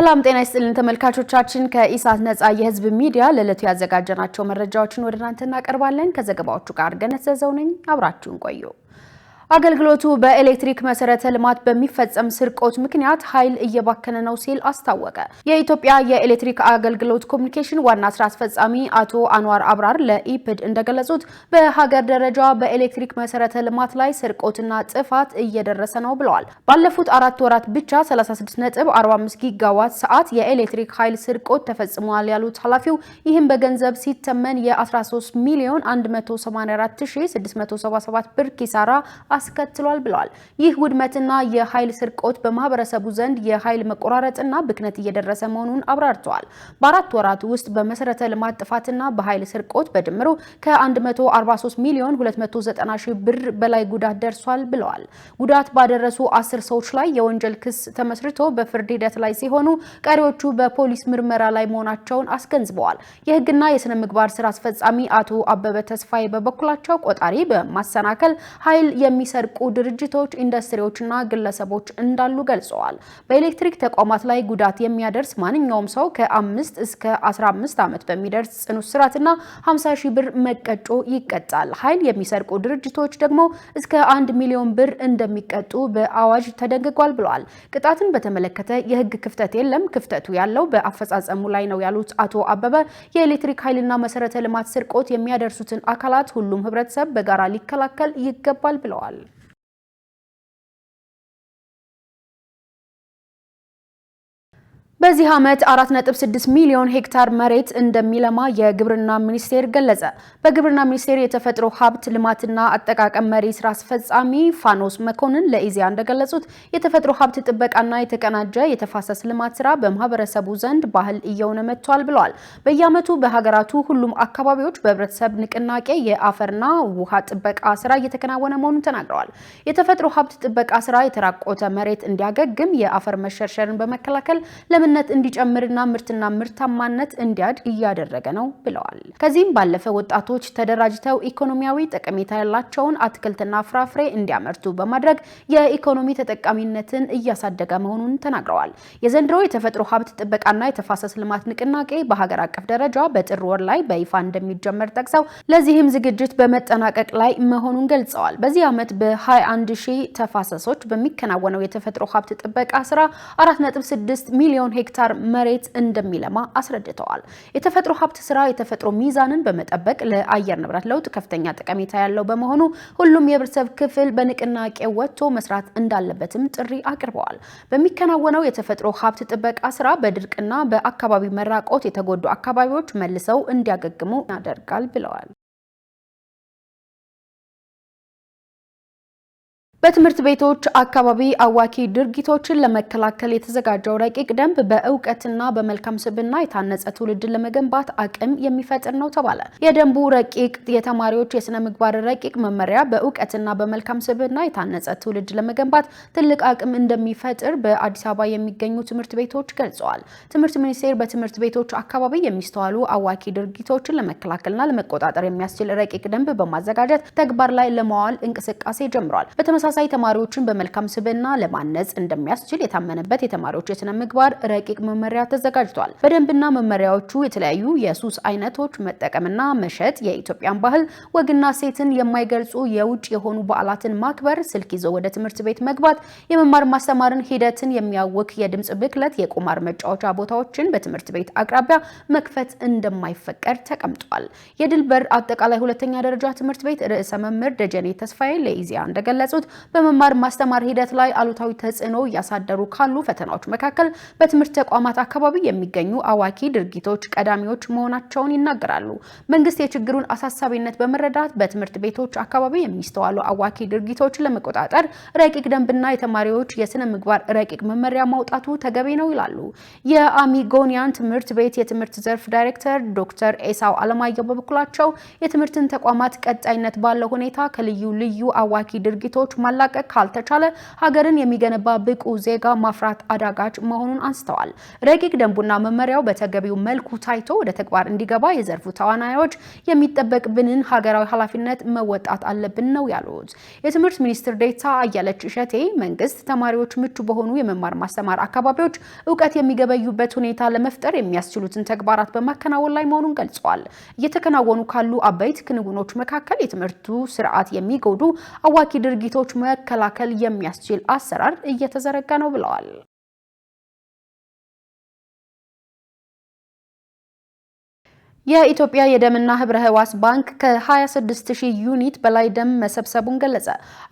ሰላም ጤና ይስጥልን ተመልካቾቻችን ከኢሳት ነጻ የህዝብ ሚዲያ ለለቱ ያዘጋጀናቸው መረጃዎችን ወደ እናንተ እናቀርባለን። ከዘገባዎቹ ጋር ገነት ዘዘው ነኝ። አብራችሁን ቆዩ። አገልግሎቱ በኤሌክትሪክ መሰረተ ልማት በሚፈጸም ስርቆት ምክንያት ኃይል እየባከነ ነው ሲል አስታወቀ። የኢትዮጵያ የኤሌክትሪክ አገልግሎት ኮሙኒኬሽን ዋና ስራ አስፈጻሚ አቶ አንዋር አብራር ለኢፕድ እንደገለጹት በሀገር ደረጃ በኤሌክትሪክ መሰረተ ልማት ላይ ስርቆትና ጥፋት እየደረሰ ነው ብለዋል። ባለፉት 4 ወራት ብቻ 36.45 ጊጋዋት ሰዓት የኤሌክትሪክ ኃይል ስርቆት ተፈጽሟል ያሉት ኃላፊው ይህም በገንዘብ ሲተመን የ13 ሚሊዮን 184677 ብር ኪሳራ አስከትሏል ብለዋል። ይህ ውድመትና የኃይል ስርቆት በማህበረሰቡ ዘንድ የኃይል መቆራረጥና ብክነት እየደረሰ መሆኑን አብራርተዋል። በ4 ወራት ውስጥ በመሰረተ ልማት ጥፋትና በኃይል ስርቆት በድምሩ ከ143 ሚሊዮን 290 ሺህ ብር በላይ ጉዳት ደርሷል ብለዋል። ጉዳት ባደረሱ 10 ሰዎች ላይ የወንጀል ክስ ተመስርቶ በፍርድ ሂደት ላይ ሲሆኑ ቀሪዎቹ በፖሊስ ምርመራ ላይ መሆናቸውን አስገንዝበዋል። የህግና የስነ ምግባር ስራ አስፈጻሚ አቶ አበበ ተስፋዬ በበኩላቸው ቆጣሪ በማሰናከል ኃይል የሚሰርቁ ድርጅቶች፣ ኢንዱስትሪዎችና ግለሰቦች እንዳሉ ገልጸዋል። በኤሌክትሪክ ተቋማት ላይ ጉዳት የሚያደርስ ማንኛውም ሰው ከ5 እስከ 15 ዓመት በሚደርስ ጽኑ እስራትና 50 ሺህ ብር መቀጮ ይቀጣል። ኃይል የሚሰርቁ ድርጅቶች ደግሞ እስከ 1 ሚሊዮን ብር እንደሚቀጡ በአዋጅ ተደንግጓል ብለዋል። ቅጣትን በተመለከተ የህግ ክፍተት የለም፣ ክፍተቱ ያለው በአፈጻጸሙ ላይ ነው ያሉት አቶ አበበ የኤሌክትሪክ ኃይልና መሰረተ ልማት ስርቆት የሚያደርሱትን አካላት ሁሉም ህብረተሰብ በጋራ ሊከላከል ይገባል ብለዋል። በዚህ ዓመት 4.6 ሚሊዮን ሄክታር መሬት እንደሚለማ የግብርና ሚኒስቴር ገለጸ። በግብርና ሚኒስቴር የተፈጥሮ ሀብት ልማትና አጠቃቀም መሪ ስራ አስፈጻሚ ፋኖስ መኮንን ለኢዜአ እንደገለጹት የተፈጥሮ ሀብት ጥበቃና የተቀናጀ የተፋሰስ ልማት ስራ በማህበረሰቡ ዘንድ ባህል እየሆነ መጥቷል ብለዋል። በየዓመቱ በሀገራቱ ሁሉም አካባቢዎች በህብረተሰብ ንቅናቄ የአፈርና ውሃ ጥበቃ ስራ እየተከናወነ መሆኑን ተናግረዋል። የተፈጥሮ ሀብት ጥበቃ ስራ የተራቆተ መሬት እንዲያገግም፣ የአፈር መሸርሸርን በመከላከል ለምነት እንዲጨምርና ምርትና ምርታማነት እንዲያድግ እያደረገ ነው ብለዋል። ከዚህም ባለፈ ወጣቶች ተደራጅተው ኢኮኖሚያዊ ጠቀሜታ ያላቸውን አትክልትና ፍራፍሬ እንዲያመርቱ በማድረግ የኢኮኖሚ ተጠቃሚነትን እያሳደገ መሆኑን ተናግረዋል። የዘንድሮ የተፈጥሮ ሀብት ጥበቃና የተፋሰስ ልማት ንቅናቄ በሀገር አቀፍ ደረጃ በጥር ወር ላይ በይፋ እንደሚጀመር ጠቅሰው ለዚህም ዝግጅት በመጠናቀቅ ላይ መሆኑን ገልጸዋል። በዚህ ዓመት በ21 ሺህ ተፋሰሶች በሚከናወነው የተፈጥሮ ሀብት ጥበቃ ስራ 4.6 ሚሊዮን ሄክታር መሬት እንደሚለማ አስረድተዋል። የተፈጥሮ ሀብት ስራ የተፈጥሮ ሚዛንን በመጠበቅ ለአየር ንብረት ለውጥ ከፍተኛ ጠቀሜታ ያለው በመሆኑ ሁሉም የህብረተሰብ ክፍል በንቅናቄ ወጥቶ መስራት እንዳለበትም ጥሪ አቅርበዋል። በሚከናወነው የተፈጥሮ ሀብት ጥበቃ ስራ በድርቅና በአካባቢ መራቆት የተጎዱ አካባቢዎች መልሰው እንዲያገግሙ ያደርጋል ብለዋል። በትምህርት ቤቶች አካባቢ አዋኪ ድርጊቶችን ለመከላከል የተዘጋጀው ረቂቅ ደንብ በእውቀትና በመልካም ስብዕና የታነጸ ትውልድን ለመገንባት አቅም የሚፈጥር ነው ተባለ። የደንቡ ረቂቅ የተማሪዎች የስነ ምግባር ረቂቅ መመሪያ በእውቀትና በመልካም ስብዕና የታነጸ ትውልድ ለመገንባት ትልቅ አቅም እንደሚፈጥር በአዲስ አበባ የሚገኙ ትምህርት ቤቶች ገልጸዋል። ትምህርት ሚኒስቴር በትምህርት ቤቶች አካባቢ የሚስተዋሉ አዋኪ ድርጊቶችን ለመከላከልና ለመቆጣጠር የሚያስችል ረቂቅ ደንብ በማዘጋጀት ተግባር ላይ ለማዋል እንቅስቃሴ ጀምሯል። ሳይ ተማሪዎችን በመልካም ስብዕና ለማነጽ እንደሚያስችል የታመነበት የተማሪዎች የስነ ምግባር ረቂቅ መመሪያ ተዘጋጅቷል። በደንብና መመሪያዎቹ የተለያዩ የሱስ አይነቶች መጠቀምና መሸጥ፣ የኢትዮጵያን ባህል ወግና ሴትን የማይገልጹ የውጭ የሆኑ በዓላትን ማክበር፣ ስልክ ይዞ ወደ ትምህርት ቤት መግባት፣ የመማር ማስተማርን ሂደትን የሚያውክ የድምጽ ብክለት፣ የቁማር መጫወቻ ቦታዎችን በትምህርት ቤት አቅራቢያ መክፈት እንደማይፈቀድ ተቀምጧል። የድልበር አጠቃላይ ሁለተኛ ደረጃ ትምህርት ቤት ርዕሰ መምህር ደጀኔ ተስፋዬ ለኢዜአ እንደገለጹት በመማር ማስተማር ሂደት ላይ አሉታዊ ተጽዕኖ እያሳደሩ ካሉ ፈተናዎች መካከል በትምህርት ተቋማት አካባቢ የሚገኙ አዋኪ ድርጊቶች ቀዳሚዎች መሆናቸውን ይናገራሉ። መንግስት የችግሩን አሳሳቢነት በመረዳት በትምህርት ቤቶች አካባቢ የሚስተዋሉ አዋኪ ድርጊቶችን ለመቆጣጠር ረቂቅ ደንብና የተማሪዎች የስነ ምግባር ረቂቅ መመሪያ ማውጣቱ ተገቢ ነው ይላሉ። የአሚጎኒያን ትምህርት ቤት የትምህርት ዘርፍ ዳይሬክተር ዶክተር ኤሳው አለማየሁ በበኩላቸው የትምህርትን ተቋማት ቀጣይነት ባለው ሁኔታ ከልዩ ልዩ አዋኪ ድርጊቶች ማላቀቅ ካልተቻለ ሀገርን የሚገነባ ብቁ ዜጋ ማፍራት አዳጋች መሆኑን አንስተዋል። ረቂቅ ደንቡና መመሪያው በተገቢው መልኩ ታይቶ ወደ ተግባር እንዲገባ የዘርፉ ተዋናዮች የሚጠበቅብንን ሀገራዊ ኃላፊነት መወጣት አለብን ነው ያሉት። የትምህርት ሚኒስትር ዴኤታ አያለች እሸቴ መንግስት ተማሪዎች ምቹ በሆኑ የመማር ማስተማር አካባቢዎች እውቀት የሚገበዩበት ሁኔታ ለመፍጠር የሚያስችሉትን ተግባራት በማከናወን ላይ መሆኑን ገልጸዋል። እየተከናወኑ ካሉ አበይት ክንውኖች መካከል የትምህርቱ ስርዓት የሚጎዱ አዋኪ ድርጊቶች መከላከል የሚያስችል አሰራር እየተዘረጋ ነው ብለዋል። የኢትዮጵያ የደምና ህብረ ህዋስ ባንክ ከ26000 ዩኒት በላይ ደም መሰብሰቡን ገለጸ።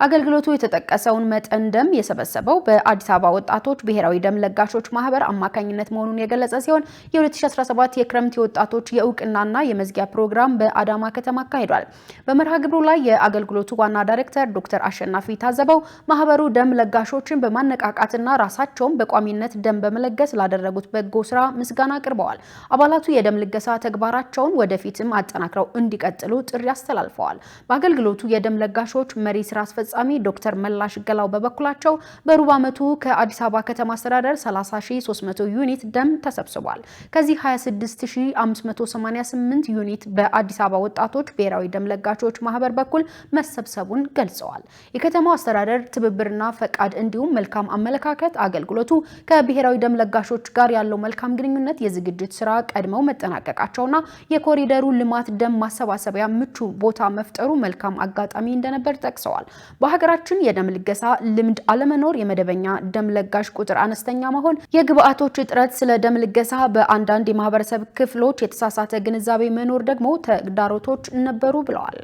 አገልግሎቱ የተጠቀሰውን መጠን ደም የሰበሰበው በአዲስ አበባ ወጣቶች ብሔራዊ ደም ለጋሾች ማህበር አማካኝነት መሆኑን የገለጸ ሲሆን የ2017 የክረምት የወጣቶች የእውቅናና የመዝጊያ ፕሮግራም በአዳማ ከተማ አካሂዷል። በመርሃ ግብሩ ላይ የአገልግሎቱ ዋና ዳይሬክተር ዶክተር አሸናፊ ታዘበው ማህበሩ ደም ለጋሾችን በማነቃቃትና ራሳቸውን በቋሚነት ደም በመለገስ ላደረጉት በጎ ስራ ምስጋና አቅርበዋል። አባላቱ የደም ልገሳ ተግባራ ቸውን ወደፊትም አጠናክረው እንዲቀጥሉ ጥሪ አስተላልፈዋል። በአገልግሎቱ የደም ለጋሾች መሪ ስራ አስፈጻሚ ዶክተር መላሽ ገላው በበኩላቸው በሩብ ዓመቱ ከአዲስ አበባ ከተማ አስተዳደር 30300 ዩኒት ደም ተሰብስቧል። ከዚህ 26588 ዩኒት በአዲስ አበባ ወጣቶች ብሔራዊ ደም ለጋሾች ማህበር በኩል መሰብሰቡን ገልጸዋል። የከተማው አስተዳደር ትብብርና ፈቃድ እንዲሁም መልካም አመለካከት አገልግሎቱ ከብሔራዊ ደም ለጋሾች ጋር ያለው መልካም ግንኙነት የዝግጅት ስራ ቀድመው መጠናቀቃቸውና የኮሪደሩ ልማት ደም ማሰባሰቢያ ምቹ ቦታ መፍጠሩ መልካም አጋጣሚ እንደነበር ጠቅሰዋል። በሀገራችን የደም ልገሳ ልምድ አለመኖር፣ የመደበኛ ደም ለጋሽ ቁጥር አነስተኛ መሆን፣ የግብአቶች እጥረት፣ ስለ ደም ልገሳ በአንዳንድ የማህበረሰብ ክፍሎች የተሳሳተ ግንዛቤ መኖር ደግሞ ተግዳሮቶች ነበሩ ብለዋል።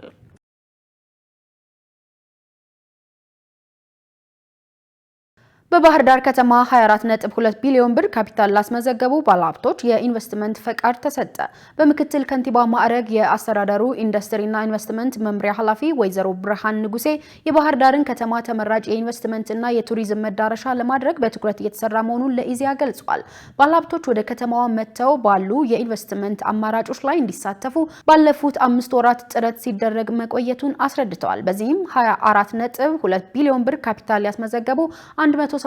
በባህር ዳር ከተማ 24.2 ቢሊዮን ብር ካፒታል ላስመዘገቡ ባለሀብቶች የኢንቨስትመንት ፈቃድ ተሰጠ። በምክትል ከንቲባ ማዕረግ የአስተዳደሩ ኢንዱስትሪና ኢንቨስትመንት መምሪያ ኃላፊ ወይዘሮ ብርሃን ንጉሴ የባህር ዳርን ከተማ ተመራጭ የኢንቨስትመንትና የቱሪዝም መዳረሻ ለማድረግ በትኩረት እየተሰራ መሆኑን ለኢዜአ ገልጿል። ባለሀብቶች ወደ ከተማዋ መጥተው ባሉ የኢንቨስትመንት አማራጮች ላይ እንዲሳተፉ ባለፉት 5 ወራት ጥረት ሲደረግ መቆየቱን አስረድተዋል። በዚህም 24.2 ቢሊዮን ብር ካፒታል ያስመዘገቡ 184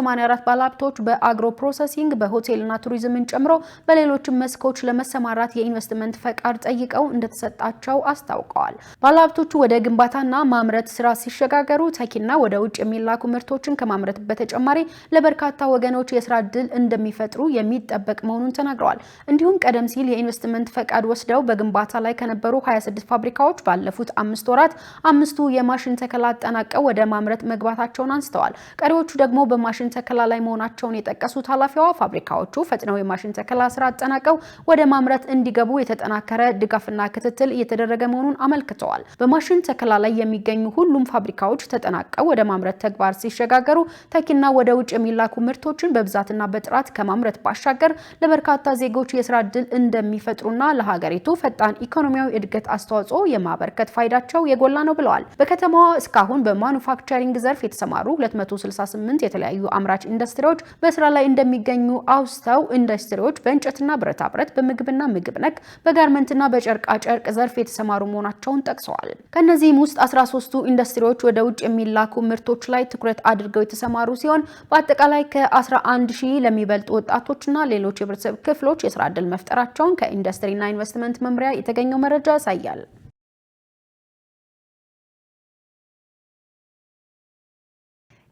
ባለሀብቶች በአግሮ ፕሮሰሲንግ በሆቴልና ቱሪዝምን ጨምሮ በሌሎችም መስኮች ለመሰማራት የኢንቨስትመንት ፈቃድ ጠይቀው እንደተሰጣቸው አስታውቀዋል። ባለሀብቶቹ ወደ ግንባታና ማምረት ስራ ሲሸጋገሩ ተኪና ወደ ውጭ የሚላኩ ምርቶችን ከማምረት በተጨማሪ ለበርካታ ወገኖች የስራ ዕድል እንደሚፈጥሩ የሚጠበቅ መሆኑን ተናግረዋል። እንዲሁም ቀደም ሲል የኢንቨስትመንት ፈቃድ ወስደው በግንባታ ላይ ከነበሩ 26 ፋብሪካዎች ባለፉት 5 ወራት 5ቱ የማሽን ተከላ አጠናቀው ወደ ማምረት መግባታቸውን አንስተዋል። ቀሪዎቹ ደግሞ በማሽን ተከላ ላይ መሆናቸውን የጠቀሱት ኃላፊዋ ፋብሪካዎቹ ፈጥነው የማሽን ተከላ ስራ አጠናቀው ወደ ማምረት እንዲገቡ የተጠናከረ ድጋፍና ክትትል እየተደረገ መሆኑን አመልክተዋል። በማሽን ተከላ ላይ የሚገኙ ሁሉም ፋብሪካዎች ተጠናቀው ወደ ማምረት ተግባር ሲሸጋገሩ ተኪና ወደ ውጭ የሚላኩ ምርቶችን በብዛትና በጥራት ከማምረት ባሻገር ለበርካታ ዜጎች የስራ ዕድል እንደሚፈጥሩና ለሀገሪቱ ፈጣን ኢኮኖሚያዊ እድገት አስተዋጽኦ የማበርከት ፋይዳቸው የጎላ ነው ብለዋል። በከተማዋ እስካሁን በማኑፋክቸሪንግ ዘርፍ የተሰማሩ 268 የተለያዩ አምራች ኢንዱስትሪዎች በስራ ላይ እንደሚገኙ አውስተው ኢንዱስትሪዎች በእንጨትና ብረታ ብረት፣ በምግብና ምግብ ነክ፣ በጋርመንትና በጨርቃ ጨርቅ ዘርፍ የተሰማሩ መሆናቸውን ጠቅሰዋል። ከነዚህም ውስጥ 13ቱ ኢንዱስትሪዎች ወደ ውጭ የሚላኩ ምርቶች ላይ ትኩረት አድርገው የተሰማሩ ሲሆን በአጠቃላይ ከ11000 ለሚበልጡ ወጣቶችና ሌሎች የህብረተሰብ ክፍሎች የስራ ዕድል መፍጠራቸውን ከኢንዱስትሪና ኢንቨስትመንት መምሪያ የተገኘው መረጃ ያሳያል።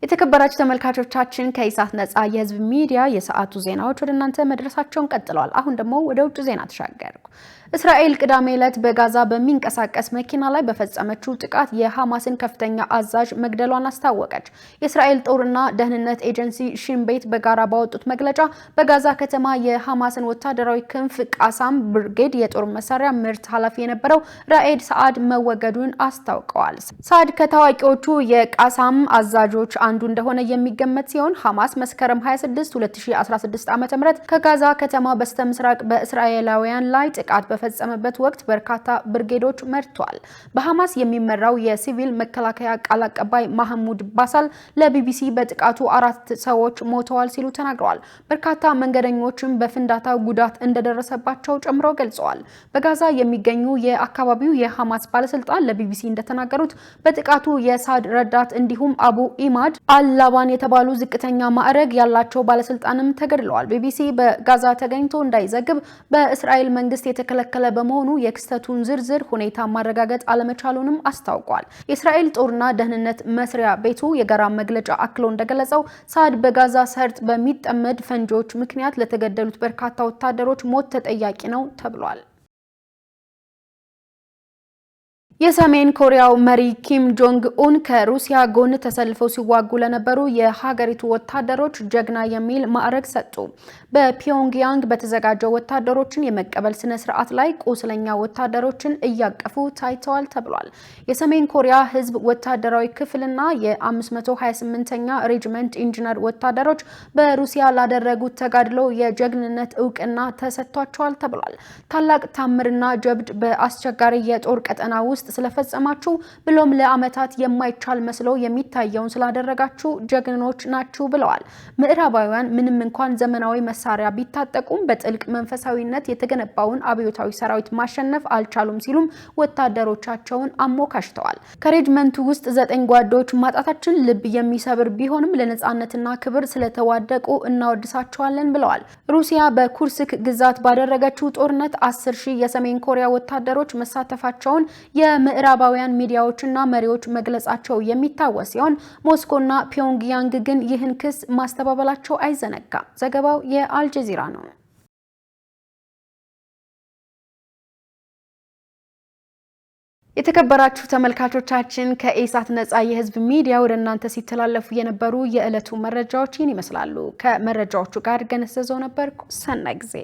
የተከበራችሁ ተመልካቾቻችን ከኢሳት ነጻ የህዝብ ሚዲያ የሰዓቱ ዜናዎች ወደ እናንተ መድረሳቸውን ቀጥለዋል። አሁን ደግሞ ወደ ውጭ ዜና ተሻገርኩ። እስራኤል ቅዳሜ ዕለት በጋዛ በሚንቀሳቀስ መኪና ላይ በፈጸመችው ጥቃት የሐማስን ከፍተኛ አዛዥ መግደሏን አስታወቀች። የእስራኤል ጦርና ደህንነት ኤጀንሲ ሺን ቤት በጋራ ባወጡት መግለጫ በጋዛ ከተማ የሐማስን ወታደራዊ ክንፍ ቃሳም ብርጌድ የጦር መሳሪያ ምርት ኃላፊ የነበረው ራኤድ ሰዓድ መወገዱን አስታውቀዋል። ሰዓድ ከታዋቂዎቹ የቃሳም አዛዦች አንዱ እንደሆነ የሚገመት ሲሆን ሐማስ መስከረም 26 2016 ዓ.ም ከጋዛ ከተማ በስተምስራቅ በእስራኤላውያን ላይ ጥቃት በፈጸመበት ወቅት በርካታ ብርጌዶች መርቷል። በሐማስ የሚመራው የሲቪል መከላከያ ቃል አቀባይ ማህሙድ ባሳል ለቢቢሲ በጥቃቱ 4 ሰዎች ሞተዋል ሲሉ ተናግረዋል። በርካታ መንገደኞችም በፍንዳታው ጉዳት እንደደረሰባቸው ጨምረው ገልጸዋል። በጋዛ የሚገኙ የአካባቢው የሐማስ ባለስልጣን ለቢቢሲ እንደተናገሩት በጥቃቱ የሳድ ረዳት እንዲሁም አቡ ኢማድ አልላባን የተባሉ ዝቅተኛ ማዕረግ ያላቸው ባለስልጣንም ተገድለዋል። ቢቢሲ በጋዛ ተገኝቶ እንዳይዘግብ በእስራኤል መንግስት የተከለከለ በመሆኑ የክስተቱን ዝርዝር ሁኔታ ማረጋገጥ አለመቻሉንም አስታውቋል። የእስራኤል ጦርና ደህንነት መስሪያ ቤቱ የጋራ መግለጫ አክሎ እንደገለጸው ሳድ በጋዛ ሰርጥ በሚጠመድ ፈንጂዎች ምክንያት ለተገደሉት በርካታ ወታደሮች ሞት ተጠያቂ ነው ተብሏል። የሰሜን ኮሪያው መሪ ኪም ጆንግ ኡን ከሩሲያ ጎን ተሰልፈው ሲዋጉ ለነበሩ የሀገሪቱ ወታደሮች ጀግና የሚል ማዕረግ ሰጡ። በፒዮንግያንግ በተዘጋጀው ወታደሮችን የመቀበል ስነ ስርዓት ላይ ቁስለኛ ወታደሮችን እያቀፉ ታይተዋል ተብሏል። የሰሜን ኮሪያ ህዝብ ወታደራዊ ክፍልና የ528ኛ ሬጅመንት ኢንጂነር ወታደሮች በሩሲያ ላደረጉት ተጋድሎ የጀግንነት እውቅና ተሰጥቷቸዋል ተብሏል። ታላቅ ታምርና ጀብድ በአስቸጋሪ የጦር ቀጠና ውስጥ ስለፈጸማችሁ ብሎም ለአመታት የማይቻል መስሎ የሚታየውን ስላደረጋችሁ ጀግኖች ናችሁ ብለዋል። ምዕራባውያን ምንም እንኳን ዘመናዊ መሳሪያ ቢታጠቁም በጥልቅ መንፈሳዊነት የተገነባውን አብዮታዊ ሰራዊት ማሸነፍ አልቻሉም ሲሉም ወታደሮቻቸውን አሞካሽተዋል። ከሬጅመንቱ ውስጥ 9 ጓዶች ማጣታችን ልብ የሚሰብር ቢሆንም ለነጻነትና ክብር ስለተዋደቁ እናወድሳቸዋለን ብለዋል። ሩሲያ በኩርስክ ግዛት ባደረገችው ጦርነት 10,000 የሰሜን ኮሪያ ወታደሮች መሳተፋቸውን የምዕራባውያን ሚዲያዎችና መሪዎች መግለጻቸው የሚታወስ ሲሆን ሞስኮና ፒዮንግያንግ ግን ይህን ክስ ማስተባበላቸው አይዘነጋም። ዘገባው የአልጀዚራ ነው። የተከበራችሁ ተመልካቾቻችን ከኢሳት ነጻ የህዝብ ሚዲያ ወደ እናንተ ሲተላለፉ የነበሩ የዕለቱ መረጃዎችን ይመስላሉ። ከመረጃዎቹ ጋር ገነዘዘው ነበርኩ። ሰናይ ጊዜ